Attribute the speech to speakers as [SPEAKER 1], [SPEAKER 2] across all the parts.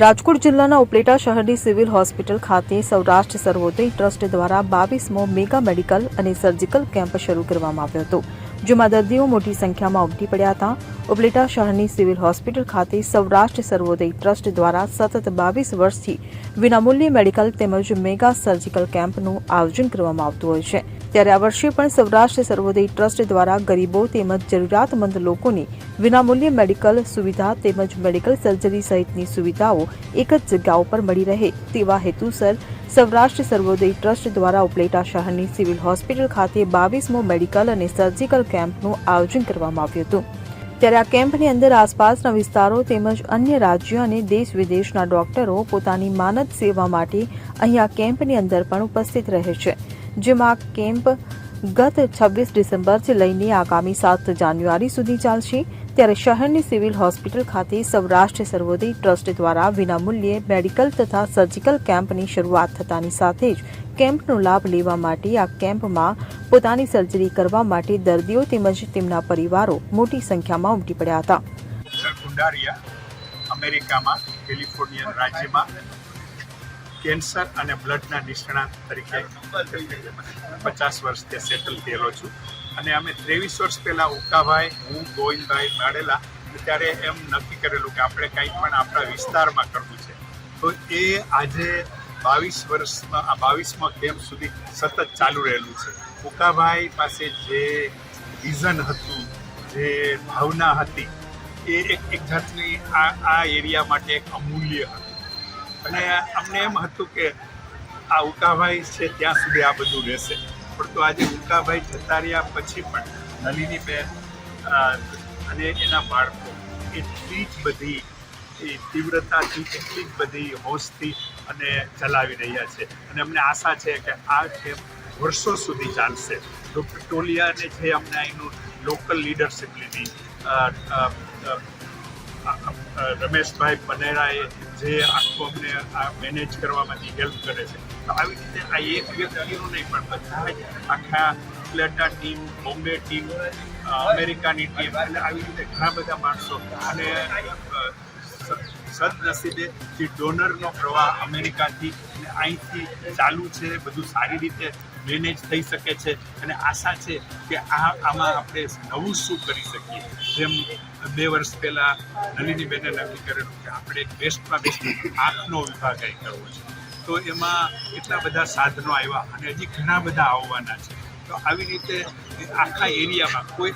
[SPEAKER 1] રાજકોટ જિલ્લાના ઉપલેટા શહેરની civil hospital ખાતે સૌરાષ્ટ્ર સર્વોદય ટ્રસ્ટ દ્વારા 22મો મેગા મેડિકલ અને સર્જિકલ કેમ્પ શરૂ કરવામાં આવ્યો હતો, જેમાં દર્દીઓ મોટી સંખ્યામાં ઉમટી પડ્યા હતા। ઉપલેટા શહેરની સિવિલ હોસ્પિટલ ખાતે સૌરાષ્ટ્ર સર્વોદય ટ્રસ્ટ દ્વારા સતત 22 વર્ષથી વિનામૂલ્યે મેડિકલ તેમજ મેગા સર્જિકલ કેમ્પનું આયોજન કરવામાં આવતું હોય છે, ત્યારે આ વર્ષે પણ સૌરાષ્ટ્ર સર્વોદય ટ્રસ્ટ દ્વારા ગરીબો તેમજ જરૂરિયાતમંદ લોકોને વિનામૂલ્યે મેડિકલ સુવિધા તેમજ મેડિકલ સર્જરી સહિતની સુવિધાઓ એક જ જગ્યા પર મળી રહે તેવા હેતુસર સૌરાષ્ટ્ર સર્વોદય ટ્રસ્ટ દ્વારા ઉપલેટા શહેરની સિવિલ હોસ્પિટલ ખાતે 22મો મેડિકલ અને સર્જિકલ કેમ્પનું આયોજન કરવામાં આવ્યું હતું। ત્યારે આ કેમ્પની અંદર આસપાસના વિસ્તારો તેમજ અન્ય રાજ્યો અને દેશ વિદેશના ડોક્ટરો પોતાની માનદ સેવા માટે અહીં આ કેમ્પની અંદર પણ ઉપસ્થિત રહે છે, જેમાં આ કેમ્પ ગત 26 ડિસેમ્બરથી લઈને આગામી 7 જાન્યુઆરી સુધી ચાલશે। ત્યારે શહેરની સિવિલ હોસ્પિટલ ખાતે સૌરાષ્ટ્ર સર્વોદય ટ્રસ્ટ દ્વારા વિનામૂલ્યે મેડિકલ તથા સર્જિકલ કેમ્પની શરૂઆત થતાની સાથે જ કેમ્પનો લાભ લેવા માટે આ કેમ્પમાં પોતાની સર્જરી કરવા માટે દર્દીઓ તેમજ તેમના પરિવારો મોટી સંખ્યામાં ઉમટી પડ્યા હતા।
[SPEAKER 2] કુંડારિયા અમેરિકામાં કેલિફોર્નિયા રાજ્યમાં કેન્સર અને બ્લડના નિષ્ણાત તરીકે 50 વર્ષથી સેટલ થયેલો છું અને અમે 23 વર્ષ પહેલાં ઉકાભાઈ, હું, ગોવિંદભાઈ મળેલા ત્યારે એમ નક્કી કરેલું કે આપણે કંઈ પણ આપણા વિસ્તારમાં કરવું છે, તો એ આજે 22 વર્ષમાં આ 22મા કેમ્પ સુધી સતત ચાલુ રહેલું છે। ઉકાભાઈ પાસે જે વિઝન હતું, જે ભાવના હતી, એ એક જાતની આ એરિયા માટે એક અમૂલ્ય હતું અને અમને એમ હતું કે આ ઉકાભાઈ છે ત્યાં સુધી આ બધું રહેશે, પણ તો આજે ઉકાભાઈ જતા રહ્યા પછી પણ નલિનીબેન અને એના બાળકો એટલી જ બધી તીવ્રતાથી, એટલી જ બધી હોશથી અને ચલાવી રહ્યા છે અને અમને આશા છે કે આ કેમ્પ વર્ષો સુધી ચાલશે। ડૉક્ટર ટોલિયાને જે અમને અહીંનું લોકલ લીડરશિપ લીધી, રમેશભાઈ પનેરાએ જે આખું અમને આ મેનેજ કરવામાંથી હેલ્પ કરે છે, તો આવી રીતે આ એક વ્યક્તિનું નહીં પણ બધા જ આખા ઉપલેટા ટીમ, બોમ્બે ટીમ, અમેરિકાની ટીમ એટલે આવી રીતે ઘણા બધા માણસો અને સદનસીબે જે ડોનરનો પ્રવાહ અમેરિકાથી અને અહીંથી ચાલુ છે, બધું સારી રીતે મેનેજ થઈ શકે છે અને આશા છે કે આમાં આપણે નવું શું કરી શકીએ। જેમ 2 વર્ષ પહેલાં નલિનીબેને નક્કી કરેલું કે આપણે એક બેસ્ટમાં બેસ્ટ આંખનો વિભાગ અહીં કરવો છે, તો એમાં એટલા બધા સાધનો આવ્યા અને હજી ઘણા બધા આવવાના છે। તો આવી રીતે આખા એરિયામાં કોઈ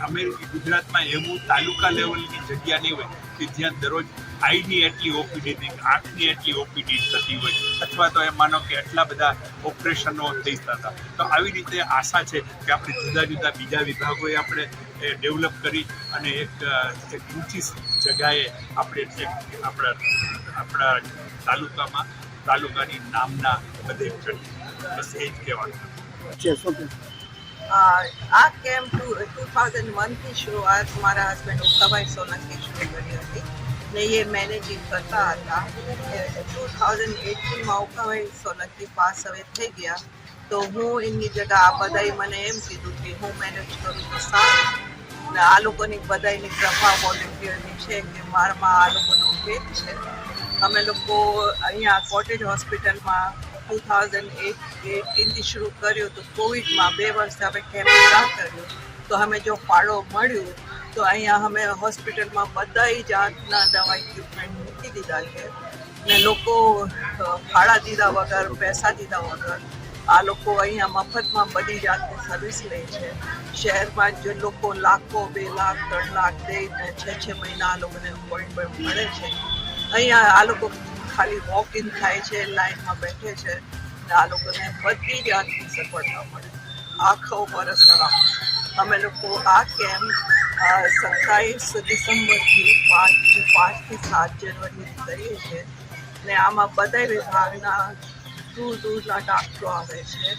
[SPEAKER 2] ગુજરાતમાં એવું તાલુકા લેવલની જગ્યા નહીં હોય કે જ્યાં દરરોજ આઈની એટલી ઓપીડી, આંખની એટલી ઓપીડી થતી હોય અથવા તો એમ માનો કે એટલા બધા ઓપરેશનો થઈ જતા, તો આવી રીતે આશા છે કે આપણે જુદા જુદા બીજા વિભાગોએ આપણે ડેવલપ કરી અને એક ઊંચી જગ્યાએ આપણે આપણા તાલુકાની નામના બધે કરી, બસ એ જ કહેવાનું છે।
[SPEAKER 3] આ કેમ્પ 2001થી શરૂઆત મારા હસબન્ડ ઉકાભાઈ સોલંકી શરૂ કરી હતી ને એ મેનેજિંગ કરતા હતા। 2018માં ઉકાભાઈ સોલંકી પાસ હવે થઈ ગયા, તો હું એમની જગ્યા આ બધાએ મને એમ કીધું કે હું મેનેજ કરું તો સારું ને આ લોકોની બધાની પ્રભા વોલેન્ટિયરની છે કે મારામાં આ લોકોનો ભેદ છે। અમે લોકો અહીંયા કોટેજ હોસ્પિટલમાં 2018થી શરૂ કર્યું, તો કોવિડમાં 2 વર્ષ અમે કેમ્પ ના કર્યું, તો અમે જો ફાળો મળ્યું તો અહીંયા અમે હોસ્પિટલમાં બધા જાતના દવા ઇક્વિપમેન્ટ મૂકી દીધા છે ને લોકો ફાળા દીધા વગર, પૈસા દીધા વગર આ લોકો અહીંયા મફતમાં બધી જાતની સર્વિસ લે છે। શહેરમાં જે લોકો લાખો, 2 લાખ, 3 લાખ દઈને 6 મહિના આ લોકોને અપોઇન્ટમેન્ટ મળે છે, અહીંયા આ લોકો ખાલી વોક ઇન થાય છે, લાઈનમાં બેઠે છે ને આ લોકોને બધી જાતની સગવડતા મળે। આખો વર્ષ અમે લોકો આ કેમ્પ 27 ડિસેમ્બરથી 5થી 7 જાન્યુઆરી કરીએ છીએ ને આમાં બધા વિભાગના દૂર દૂરના ડૉક્ટરો આવે છે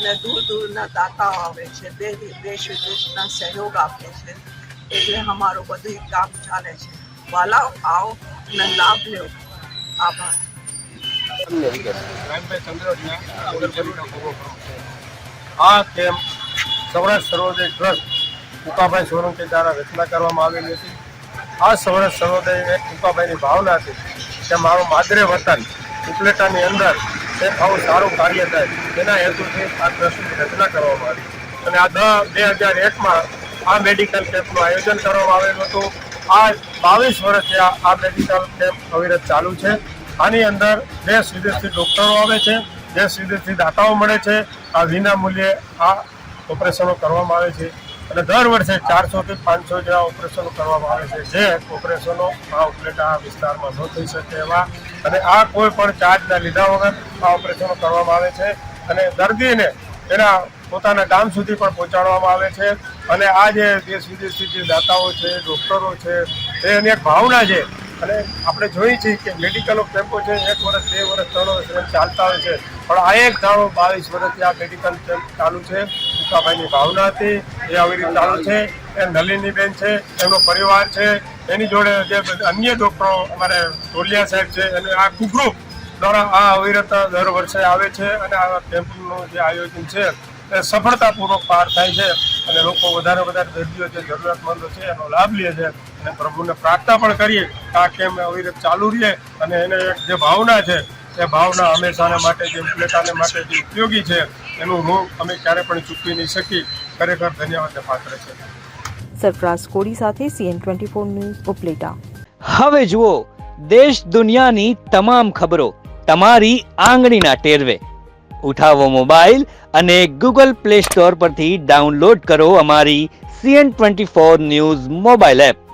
[SPEAKER 3] ને દૂર દૂરના દાતાઓ આવે છે, દેશ વિદેશના સહયોગ આપે છે, એટલે અમારું બધું કામ ચાલે છે। વાલાઓ આવો ને લાભ લો। આભાર।
[SPEAKER 4] આ કેમ્પ સૌરાષ્ટ્ર સર્વોદય ટ્રસ્ટ ઉકાભાઈ સોલંકી દ્વારા રચના કરવામાં આવેલી હતી। આ સૌરાષ્ટ્ર સર્વોદય ઉકાભાઈની ભાવના હતી કે મારું માદરે વતન ઉપલેટાની અંદર એક આવું સારું કાર્ય થાય એના હેતુથી આ ટ્રસ્ટની રચના કરવામાં આવી અને આ 2001માં આ મેડિકલ કેમ્પનું આયોજન કરવામાં આવેલું હતું. આ 22 વર્ષથી આ મેડિકલ કેમ્પ અવિરત ચાલુ છે. આની અંદર દેશ વિદેશથી ડૉક્ટરો આવે છે, દેશ વિદેશથી દાતાઓ મળે છે. આ વિના મૂલ્યે આ ઓપરેશનો કરવામાં આવે છે અને દર વર્ષે 400 થી 500 જેવા ઓપરેશનો કરવામાં આવે છે, જે ઓપરેશનો આ ઉપલેટા વિસ્તારમાં ન થઈ શકે એવા અને આ કોઈ પણ ચાર્જના લીધા વગર આ ઓપરેશનો કરવામાં આવે છે અને દર્દીને એના પોતાના ગામ સુધી પણ પહોંચાડવામાં આવે છે. અને આ જે દેશ વિદેશથી જે દાતાઓ છે, ડૉક્ટરો છે, એની એક ભાવના છે અને આપણે જોઈએ છીએ કે મેડિકલ કેમ્પો છે 1 વર્ષ, 2 વર્ષ, 3 વર્ષ એમ ચાલતા હોય છે, પણ આ એક ધારો 22 વર્ષથી આ મેડિકલ કેમ્પ ચાલુ છે. ઉકાભાઈની ભાવના હતી એ આવી રીતે ચાલુ છે. એ નલિનીબેન છે, એમનો પરિવાર છે, એની જોડે જે અન્ય ડૉક્ટરો અમારે ટોલિયા સાહેબ છે અને આ ગ્રુપ દ્વારા આ અવિરત દર વર્ષે આવે છે અને આ કેમ્પનું જે આયોજન છે એ સફળતાપૂર્વક પાર થાય છે અને લોકો વધારે દર્દીઓ જે જરૂરિયાતમંદો છે એનો લાભ લે છે અને પ્રભુને પ્રાર્થના પણ કરીએ કે આ કેમ્પ અવિરત ચાલુ રહે અને એને એક જે ભાવના છે એ ભાવના હંમેશાને માટે જે ઉપલેટાને માટે જે ઉપયોગી છે એનું ઋણ અમે ક્યારે પણ ચૂકવી નહીં શકી. ખરેખર ધન્યવાદને પાત્ર છે.
[SPEAKER 1] સરફરાઝ કોડી સાથે CN24 ન્યૂઝ ઉપલેટા.
[SPEAKER 5] હવે જુઓ દેશ દુનિયાની તમામ ખબરો તમારી આંગળીના ટેરવે. ઉઠાવો મોબાઈલ અને Google Play Store પરથી ડાઉનલોડ કરો અમારી CN24 ન્યૂઝ મોબાઈલ એપ.